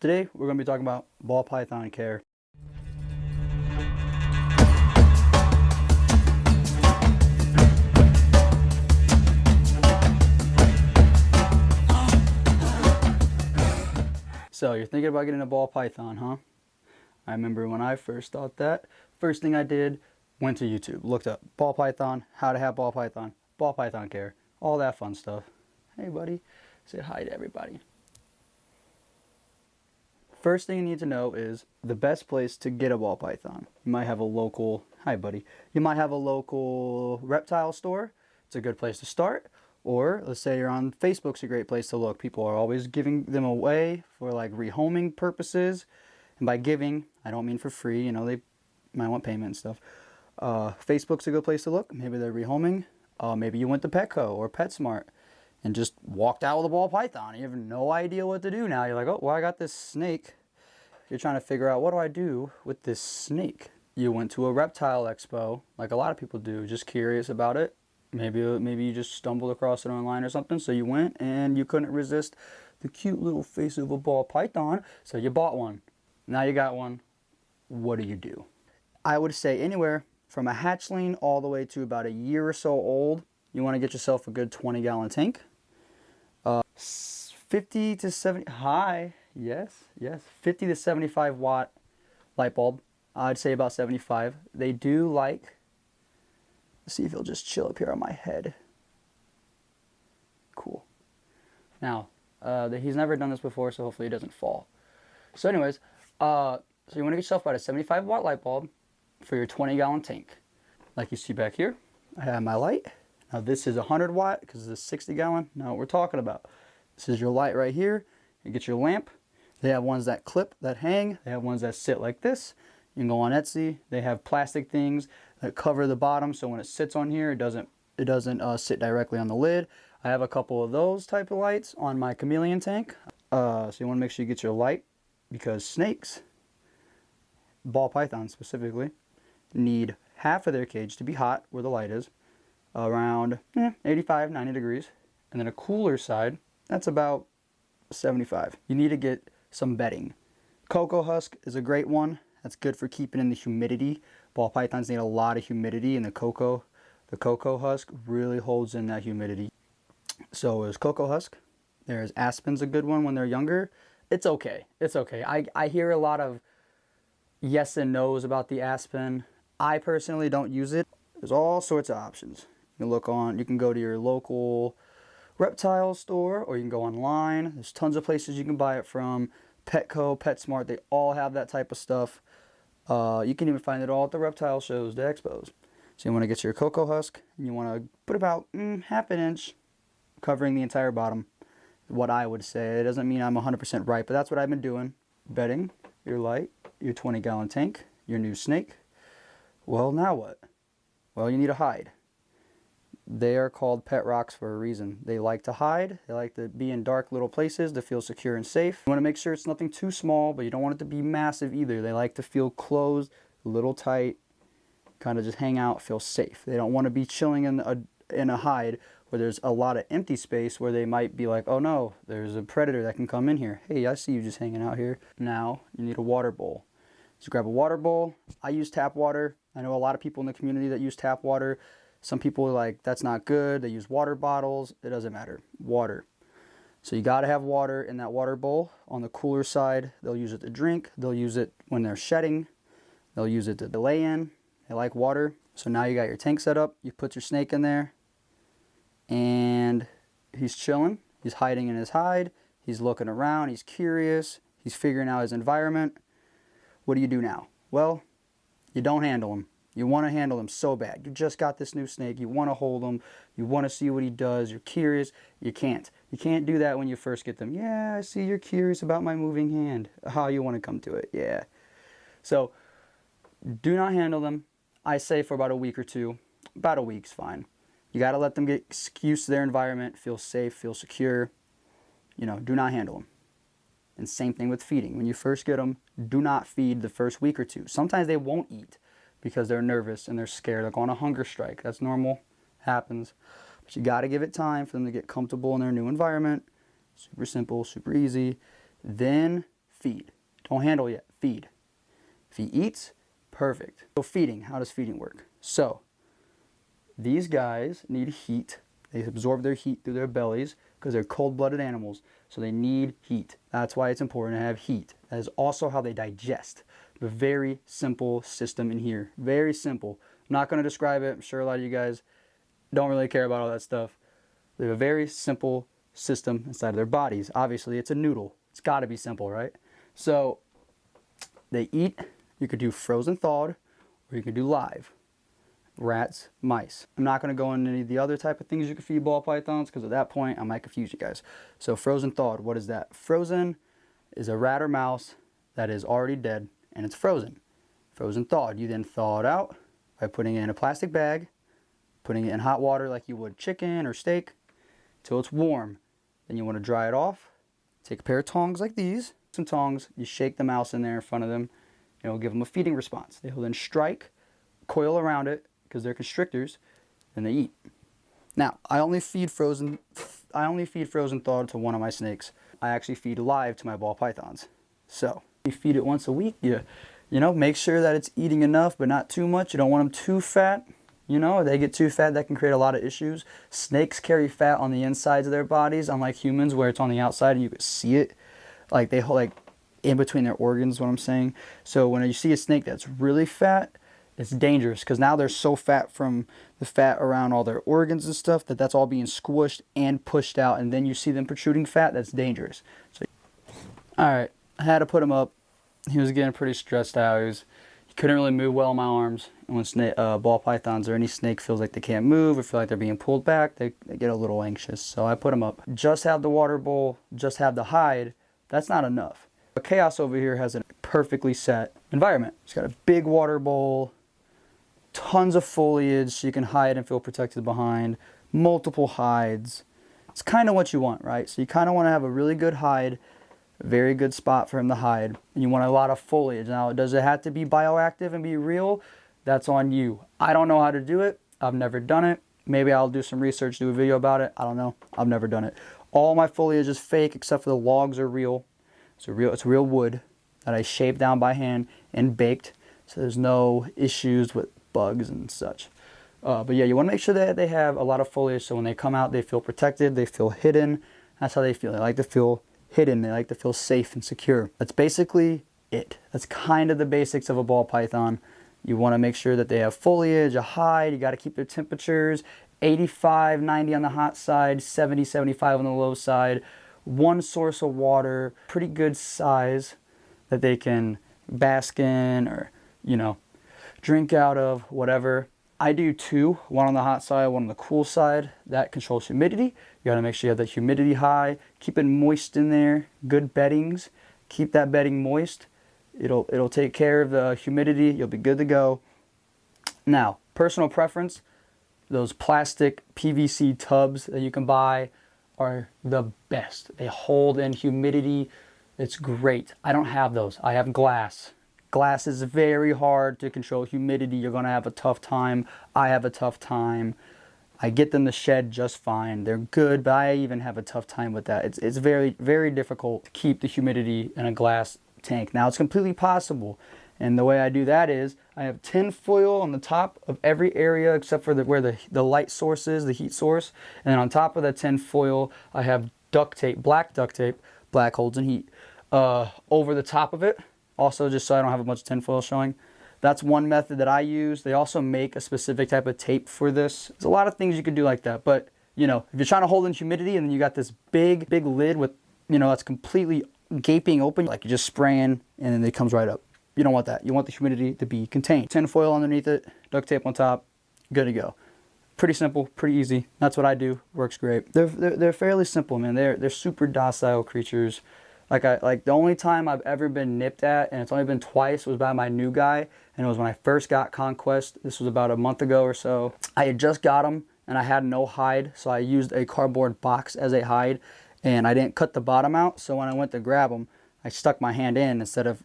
Today we're going to be talking about ball python care. So you're thinking about getting a ball python, huh? I remember when I first thought that, first thing I did, went to YouTube, looked up ball python, how to have ball python care, all that fun stuff. Hey buddy, say hi to everybody. First thing you need to know is the best place to get a ball python. You might have a local, hi buddy, you might have a local reptile store. It's a good place to start. Or let's say you're on Facebook's a great place to look. People are always giving them away for like rehoming purposes. And by giving, I don't mean for free. You know, they might want payment and stuff. Facebook's a good place to look. Maybe they're rehoming. Maybe you went to Petco or PetSmart and just walked out with a ball python. You have no idea what to do now. You're like, oh, well, I got this snake. You're trying to figure out, what do I do with this snake? You went to a reptile expo, like a lot of people do, just curious about it. Maybe you just stumbled across it online or something, so you went and you couldn't resist the cute little face of a ball python, so you bought one. Now you got one. What do? I would say anywhere from a hatchling all the way to about a year or so old, you want to get yourself a good 20-gallon tank. 50 to 70, yes, 50 to 75 watt light bulb. I'd say about 75. They do like, let's see if he'll just chill up here on my head. Cool. Now, he's never done this before, so hopefully he doesn't fall. So anyways, so you want to get yourself about a 75 watt light bulb for your 20-gallon tank. Like you see back here, I have my light. Now this is 100 watt because it's a 60 gallon. Now what we're talking about. This is your light right here. You get your lamp. They have ones that clip, that hang. They have ones that sit like this. You can go on Etsy. They have plastic things that cover the bottom, so when it sits on here, it doesn't sit directly on the lid. I have a couple of those type of lights on my chameleon tank. So you want to make sure you get your light, because snakes, ball pythons specifically, need half of their cage to be hot where the light is, around 85, 90 degrees, and then a cooler side, that's about 75. You need to get some bedding. Cocoa husk is a great one. That's good for keeping in the humidity. Ball pythons need a lot of humidity, and the cocoa husk really holds in that humidity. So there's cocoa husk. There's aspen's a good one when they're younger. It's okay. It's okay. I hear a lot of yes and no's about the aspen. I personally don't use it. There's all sorts of options. You can go to your local reptile store, or you can go online. There's tons of places you can buy it from. Petco, PetSmart, they all have that type of stuff. You can even find it all at the reptile shows, the expos. So you want to get your cocoa husk, and you want to put about half an inch covering the entire bottom. What I would say. It doesn't mean I'm 100% right, but that's what I've been doing. Bedding, your light, your 20-gallon tank, your new snake. Well, now what? Well, you need a hide. They are called pet rocks for a reason. They like to hide. They like to be in dark little places to feel secure and safe. You want to make sure it's nothing too small, but you don't want it to be massive either. They like to feel closed, a little tight, kind of just hang out, feel safe. They don't want to be chilling in a hide where there's a lot of empty space where they might be like, oh no, there's a predator that can come in here. Hey, I see you just hanging out here. Now, you need a water bowl. So grab a water bowl. I use tap water. I know a lot of people in the community that use tap water. Some people are like, that's not good. They use water bottles. It doesn't matter. Water. So you got to have water in that water bowl. On the cooler side, they'll use it to drink. They'll use it when they're shedding. They'll use it to lay in. They like water. So now you got your tank set up. You put your snake in there. And he's chilling. He's hiding in his hide. He's looking around. He's curious. He's figuring out his environment. What do you do now? Well, you don't handle him. You want to handle him so bad. You just got this new snake. You want to hold him. You want to see what he does. You're curious. You can't. You can't do that when you first get them. Yeah, I see you're curious about my moving hand. How you want to come to it. Yeah. So do not handle them. I say for about a week or two. About a week's fine. You got to let them get used to their environment, feel safe, feel secure. Do not handle them. And same thing with feeding. When you first get them, do not feed the first week or two. Sometimes they won't eat because they're nervous and they're scared. They're on a hunger strike. That's normal. Happens. But you got to give it time for them to get comfortable in their new environment. Super simple, super easy. Then feed. Don't handle yet, feed. If he eats, perfect. So feeding, how does feeding work? So these guys need heat. They absorb their heat through their bellies because they're cold-blooded animals. So they need heat. That's why it's important to have heat. That is also how they digest. A very simple system in here. Very simple. I'm not going to describe it. I'm sure a lot of you guys don't really care about all that stuff. They have a very simple system inside of their bodies. Obviously, it's a noodle. It's got to be simple, right? So they eat. You could do frozen thawed, or you could do live. Rats, mice. I'm not going to go into any of the other type of things you can feed ball pythons because at that point I might confuse you guys. So frozen thawed, what is that? Frozen is a rat or mouse that is already dead and it's frozen. Frozen thawed, you then thaw it out by putting it in a plastic bag, putting it in hot water like you would chicken or steak till it's warm. Then you want to dry it off. Take a pair of tongs like these, some tongs, you shake the mouse in there in front of them, and it'll give them a feeding response. They'll then strike, coil around it, because they're constrictors, and they eat. Now, I only feed frozen thawed to one of my snakes. I actually feed live to my ball pythons. So, you feed it once a week. You know, make sure that it's eating enough, but not too much. You don't want them too fat. You know, if they get too fat, that can create a lot of issues. Snakes carry fat on the insides of their bodies, unlike humans, where it's on the outside and you can see it. Like they hold like in between their organs, what I'm saying. So when you see a snake that's really fat, it's dangerous because now they're so fat from the fat around all their organs and stuff that's all being squished and pushed out, and then you see them protruding fat. That's dangerous. So, all right, I had to put him up. He was getting pretty stressed out. He couldn't really move well in my arms. And when ball pythons or any snake feels like they can't move or feel like they're being pulled back, they get a little anxious. So I put him up. Just have the water bowl, just have the hide. That's not enough. But Chaos over here has a perfectly set environment. He's got a big water bowl, tons of foliage so you can hide and feel protected behind, multiple hides. It's kind of what you want, right? So you kind of want to have a really good hide, a very good spot for him to hide, and you want a lot of foliage. Now, does it have to be bioactive and be real? That's on you. I don't know how to do it. I've never done it. Maybe I'll do some research, do a video about it. I don't know. I've never done it. All my foliage is fake except for the logs are real. It's real wood that I shaped down by hand and baked, so there's no issues with bugs and such. But yeah, you want to make sure that they have a lot of foliage so when they come out they feel protected, they feel hidden. That's how they feel. They like to feel hidden. They like to feel safe and secure. That's basically it. That's kind of the basics of a ball python. You want to make sure that they have foliage, a hide. You got to keep their temperatures 85, 90 on the hot side, 70, 75 on the low side. One source of water, pretty good size that they can bask in or, you know, drink out of, whatever. I do two, one on the hot side, one on the cool side. That controls humidity. You got to make sure you have the humidity high. Keep it moist in there. Good beddings. Keep that bedding moist. It'll take care of the humidity. You'll be good to go. Now, personal preference, those plastic PVC tubs that you can buy are the best. They hold in humidity. It's great. I don't have those. I have glass. Glass is very hard to control humidity. You're going to have a tough time. I have a tough time. I get them to shed just fine. They're good, but I even have a tough time with that. It's very, very difficult to keep the humidity in a glass tank. Now, it's completely possible. And the way I do that is I have tin foil on the top of every area except for where the light source is, the heat source. And then on top of that tin foil, I have duct tape, black holds in heat, over the top of it. Also, just so I don't have a bunch of tinfoil showing. That's one method that I use. They also make a specific type of tape for this. There's a lot of things you could do like that. But, you know, if you're trying to hold in humidity and then you got this big lid with, you know, that's completely gaping open, like you're just spraying and then it comes right up. You don't want that. You want the humidity to be contained. Tinfoil underneath it, duct tape on top, good to go. Pretty simple, pretty easy. That's what I do. Works great. They're fairly simple, man. They're super docile creatures. Like the only time I've ever been nipped at, and it's only been twice, was by my new guy, and it was when I first got Conquest. This was about a month ago or so. I had just got him, and I had no hide, so I used a cardboard box as a hide, and I didn't cut the bottom out, so when I went to grab him, I stuck my hand in instead of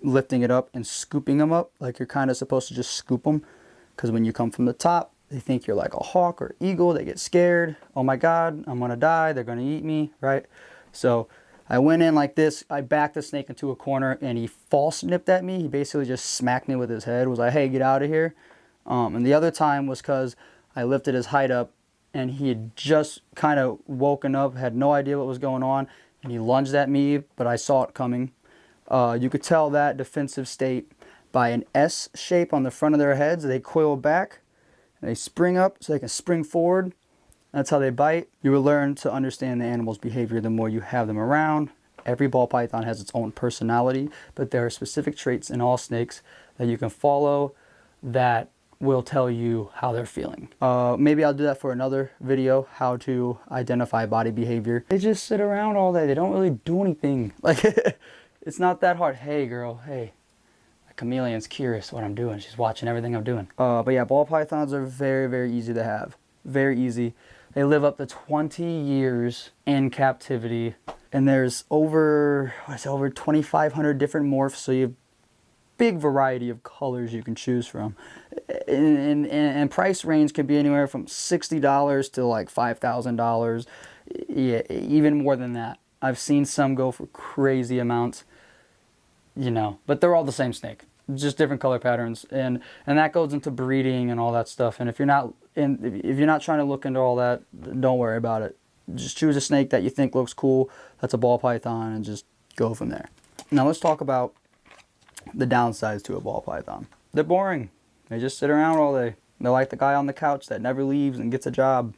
lifting it up and scooping them up, like you're kind of supposed to just scoop them, because when you come from the top, they think you're like a hawk or eagle. They get scared. Oh my God, I'm gonna die. They're gonna eat me, right? So I went in like this, I backed the snake into a corner, and he false nipped at me. He basically just smacked me with his head, was like, hey, get out of here. And the other time was because I lifted his height up, and he had just kind of woken up, had no idea what was going on, and he lunged at me, but I saw it coming. You could tell that defensive state by an S shape on the front of their heads. They coil back, and they spring up so they can spring forward. That's how they bite. You will learn to understand the animal's behavior the more you have them around. Every ball python has its own personality, but there are specific traits in all snakes that you can follow that will tell you how they're feeling. Maybe I'll do that for another video, how to identify body behavior. They just sit around all day. They don't really do anything. Like, it's not that hard. Hey girl, hey. The chameleon's curious what I'm doing. She's watching everything I'm doing. But yeah, ball pythons are very, very easy to have. Very easy. They live up to 20 years in captivity. And there's over 2,500 different morphs. So you have big variety of colors you can choose from. And price range can be anywhere from $60 to like $5,000. Yeah, even more than that. I've seen some go for crazy amounts, you know, but they're all the same snake, just different color patterns, and that goes into breeding and all that stuff. And if you're not trying to look into all that, don't worry about it. Just choose a snake that you think looks cool, that's a ball python, and just go from there. Now let's talk about the downsides to a ball python. They're boring. They just sit around all day. They're like the guy on the couch that never leaves and gets a job.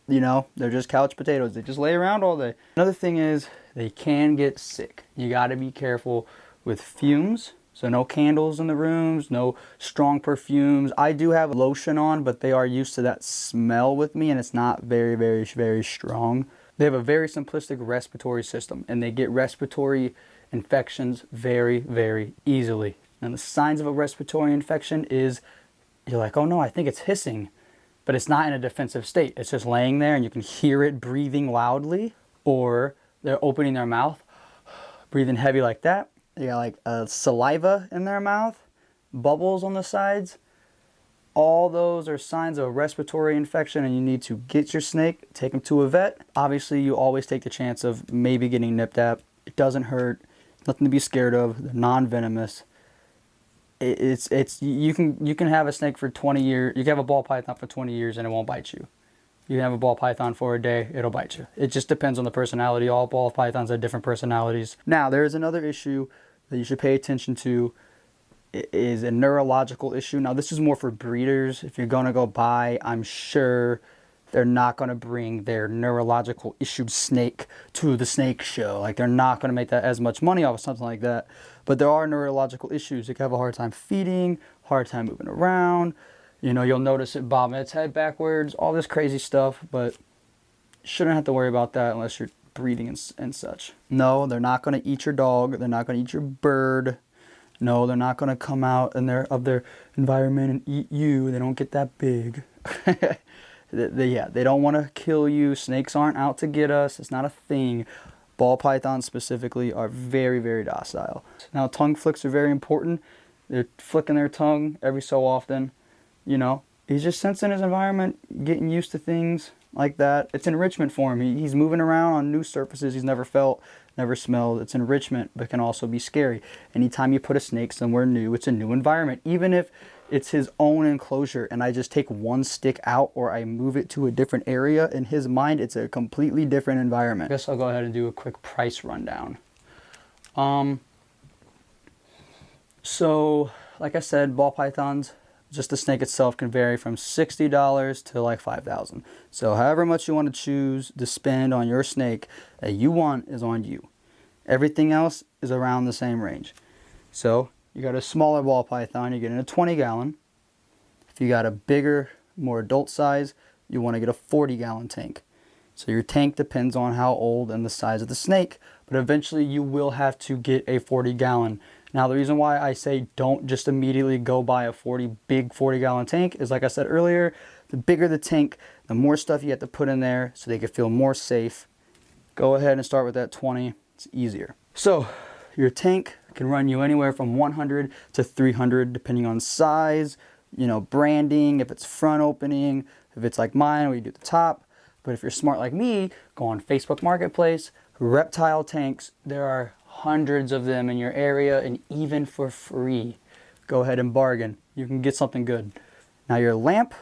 You know, they're just couch potatoes. They just lay around all day. Another thing is they can get sick. You got to be careful with fumes. So no candles in the rooms, no strong perfumes. I do have lotion on, but they are used to that smell with me, and it's not very, very, very strong. They have a very simplistic respiratory system, and they get respiratory infections very, very easily. And the signs of a respiratory infection is, you're like, oh no, I think it's hissing. But it's not in a defensive state. It's just laying there and you can hear it breathing loudly, or they're opening their mouth, breathing heavy like that. They got like saliva in their mouth, bubbles on the sides. All those are signs of a respiratory infection, and you need to get your snake, take them to a vet. Obviously, you always take the chance of maybe getting nipped at. It doesn't hurt, nothing to be scared of. They're non-venomous. You can have a snake for 20 years. You can have a ball python for 20 years and it won't bite you. You can have a ball python for a day, it'll bite you. It just depends on the personality. All ball pythons have different personalities. Now, there is another issue that you should pay attention to. It is a neurological issue. Now, this is more for breeders. If you're going to go buy, I'm sure they're not going to bring their neurological issued snake to the snake show. Like, they're not going to make that as much money off of something like that. But there are neurological issues. It can have a hard time feeding, hard time moving around. You know, you'll notice it bobbing its head backwards, all this crazy stuff. But you shouldn't have to worry about that unless you're breeding and such. No, they're not going to eat your dog. They're not going to eat your bird. No, they're not going to come out in their environment and eat you. They don't get that big. They don't want to kill you. Snakes aren't out to get us. It's not a thing. Ball pythons specifically are very, very docile. Now, tongue flicks are very important. They're flicking their tongue every so often. You know, he's just sensing his environment, getting used to things like that. It's enrichment for him. He's moving around on new surfaces he's never felt, never smelled. It's enrichment, but can also be scary. Anytime you put a snake somewhere new, it's a new environment. Even if it's his own enclosure and I just take one stick out or I move it to a different area, in his mind, it's a completely different environment. I guess I'll go ahead and do a quick price rundown. So, like I said, ball pythons, just the snake itself can vary from $60 to like $5,000. So however much you want to choose to spend on your snake that you want is on you. Everything else is around the same range. So you got a smaller ball python, you're getting a 20-gallon. If you got a bigger, more adult size, you want to get a 40-gallon tank. So your tank depends on how old and the size of the snake, but eventually you will have to get a 40-gallon. Now, the reason why I say don't just immediately go buy a big 40-gallon tank is, like I said earlier, the bigger the tank, the more stuff you have to put in there so they can feel more safe. Go ahead and start with that 20. It's easier. So your tank can run you anywhere from 100 to 300 depending on size, you know, branding, if it's front opening, if it's like mine where you do the top. But if you're smart like me, go on Facebook Marketplace, Reptile tanks, there are hundreds of them in your area, and even for free, go ahead and bargain. You can get something good. Now your lamp,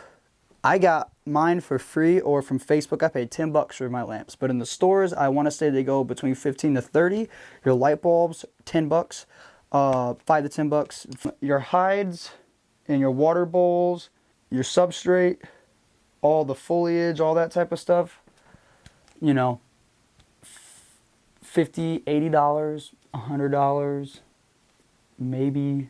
I got mine for free or from Facebook. I paid $10 for my lamps, but in the stores, I want to say they go between 15 to 30. Your light bulbs, $10, $5 to $10. Your hides and your water bowls, your substrate, all the foliage, all that type of stuff, you know, $50, $80, $100, maybe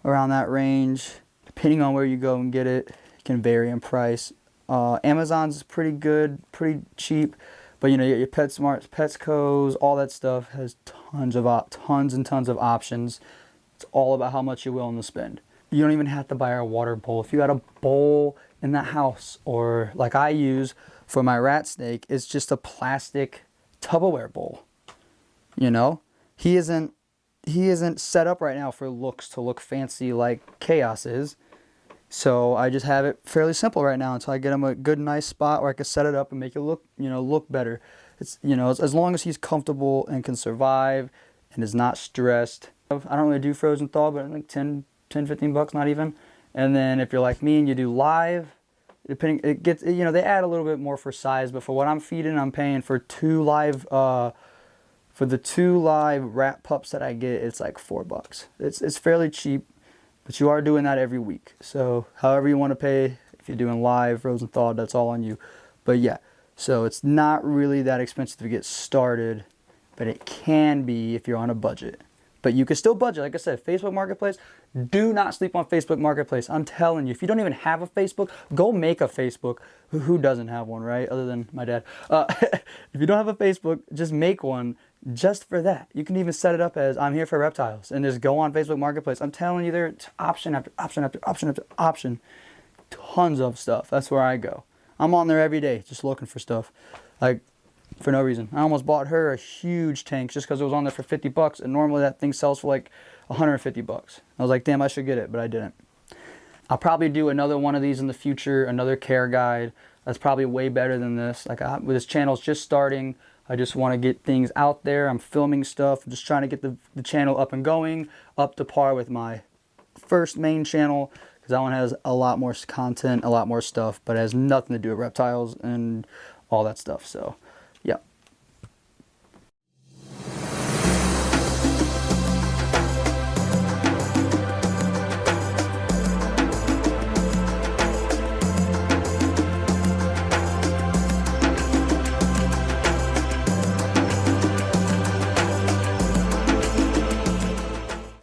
around that range, depending on where you go and get it. It can vary in price. Amazon's pretty good, pretty cheap, but you know, your PetSmart, Petco's, all that stuff has tons and tons of options. It's all about how much you're willing to spend. You don't even have to buy a water bowl. If you got a bowl in the house, or like I use for my rat snake, it's just a plastic Tupperware bowl. You know, he isn't set up right now for looks to look fancy like Chaos is. So I just have it fairly simple right now until I get him a good, nice spot where I can set it up and make it look better. It's, you know, as long as he's comfortable and can survive and is not stressed. I don't really do frozen thaw, but I think $10-15, not even. And then if you're like me and you do live, depending, it gets, you know, they add a little bit more for size, but for what I'm feeding, I'm paying for for the 2 live rat pups that I get, it's like $4. It's fairly cheap, but you are doing that every week. So however you want to pay, if you're doing live, frozen thawed, that's all on you. But yeah, so it's not really that expensive to get started, but it can be if you're on a budget. But you can still budget. Like I said, Facebook Marketplace, do not sleep on Facebook Marketplace. I'm telling you, if you don't even have a Facebook, go make a Facebook. Who doesn't have one, right? Other than my dad. If you don't have a Facebook, just make one just for that. You can even set it up as I'm here for reptiles and just go on Facebook Marketplace. I'm telling you, there's option after option after option after option. Tons of stuff. That's where I go. I'm on there every day just looking for stuff. Like, for no reason. I almost bought her a huge tank just because it was on there for $50, and normally that thing sells for like $150. I was like, damn, I should get it, but I didn't. I'll probably do another one of these in the future, another care guide that's probably way better than this. Like, this channel's just starting. I just want to get things out there. I'm filming stuff. I'm just trying to get the channel up and going, up to par with my first main channel, because that one has a lot more content, a lot more stuff, but it has nothing to do with reptiles and all that stuff. So, yeah.